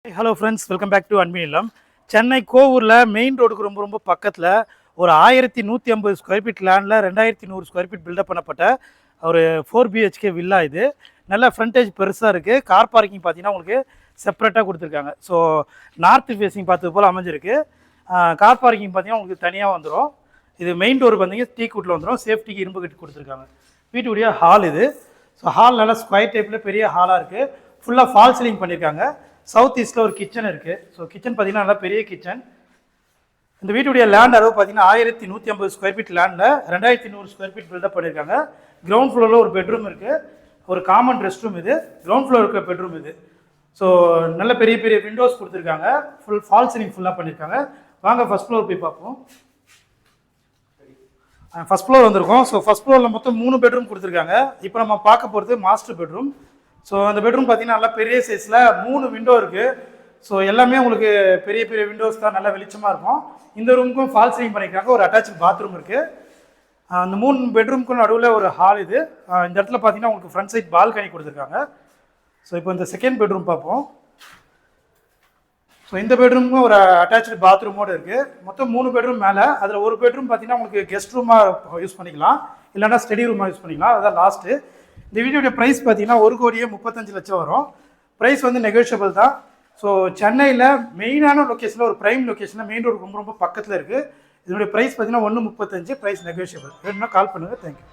Hello friends, welcome back to அன்பின் இல்லம். Chennai கோவூரில் main ரோடுக்கு ரொம்ப பக்கத்தில் ஒரு 1150 ஸ்கொயர் ஃபீட் லேண்டில் 2100 ஸ்கொயர் ஃபீட் பில்டப் பண்ணப்பட்ட ஒரு 4 BHK வில்லா. இது நல்ல ஃப்ரண்டேஜ் பெருசாக இருக்குது. கார் பார்க்கிங் பார்த்தீங்கன்னா உங்களுக்கு செப்பரேட்டாக கொடுத்துருக்காங்க. ஸோ நார்த் ஃபேஸிங் பார்த்தது போல் அமைஞ்சிருக்கு. கார் பார்க்கிங் பார்த்தீங்கன்னா உங்களுக்கு தனியாக வந்துடும். இது மெயின் டோர் பார்த்தீங்கன்னா டீ கூட்டில் வந்துடும். சேஃப்டிக்கு இரும்பு கட்டி கொடுத்துருக்காங்க. வீட்டுடைய ஹால் இது. ஸோ ஹால் நல்லா ஸ்கொயர் டைப்பில் பெரிய ஹாலாக இருக்குது. ஃபுல்லாக ஃபால் சீலிங் பண்ணியிருக்காங்க. சவுத் ஈஸ்ட்டில் ஒரு கிச்சன் இருக்குது. ஸோ கிச்சன் பார்த்தீங்கன்னா நல்லா பெரிய கிச்சன். இந்த வீட்டுடைய லேண்ட் அளவு பார்த்தீங்கன்னா 1150 ஸ்கொயர் ஃபீட் லேண்டில் 2100 ஸ்கொயர் ஃபீட் பில்டப் பண்ணியிருக்காங்க. கிரவுண்ட் ஃப்ளோரில் ஒரு பெட்ரூம் இருக்குது, ஒரு காமன் ரெஸ்ட் ரூம் இது. கிரவுண்ட் ஃப்ளோர் இருக்கிற பெட்ரூம் இது. ஸோ நல்ல பெரிய பெரிய விண்டோஸ் கொடுத்துருக்காங்க. ஃபுல் ஃபால் சீலிங் ஃபுல்லாக பண்ணியிருக்காங்க. வாங்க ஃபஸ்ட் ஃப்ளோர் போய் பார்ப்போம். ஃபஸ்ட் ஃப்ளோர் வந்திருக்கோம். ஸோ ஃபஸ்ட் ஃப்ளோரில் மொத்தம் 3 பெட்ரூம் கொடுத்துருக்காங்க. இப்போ நம்ம பார்க்க போகிறது மாஸ்டர் பெட்ரூம். ஸோ அந்த பெட்ரூம் பார்த்தீங்கன்னா நல்லா பெரிய சைஸில் 3 விண்டோ இருக்குது. ஸோ எல்லாமே உங்களுக்கு பெரிய பெரிய விண்டோஸ் தான், நல்லா வெளிச்சமாக இருக்கும். இந்த ரூமுக்கும் ஃபால் சீலிங் பண்ணியிருக்காங்க. ஒரு அட்டாச் பாத்ரூம் இருக்குது. அந்த 3 பெட்ரூமுக்கும் நடுவில் ஒரு ஹால் இது. இந்த இடத்துல பார்த்தீங்கன்னா உங்களுக்கு ஃப்ரண்ட் சைட் பால்கனி கொடுத்துருக்காங்க. ஸோ இப்போ இந்த செகண்ட் பெட்ரூம் பார்ப்போம். ஸோ இந்த பெட்ரூமுக்கும் ஒரு அட்டாச்சு பாத்ரூமோடு இருக்குது. மொத்தம் 3 பெட்ரூம் மேலே. அதில் ஒரு பெட்ரூம் பார்த்தீங்கன்னா உங்களுக்கு கெஸ்ட் ரூமாக யூஸ் பண்ணிக்கலாம், இல்லைனா ஸ்டடி ரூமாக யூஸ் பண்ணிக்கலாம். அதுதான் லாஸ்ட்டு. இந்த வீடியோடைய ப்ரைஸ் பார்த்தீங்கன்னா 1,35,00,000 வரும். ப்ரைஸ் வந்து நெகோஷியபிள் தான். ஸோ சென்னையில் மெயினான லொக்கேஷனில், ஒரு ப்ரைம் லொக்கேஷனில், மெயின் ரோடு ரொம்ப பக்கத்தில் இருக்குது. இதனுடைய ப்ரைஸ் பார்த்தீங்கன்னா 1,35,00,000. Price negotiable. வேணும்னா கால் பண்ணுங்கள். தேங்க்யூ.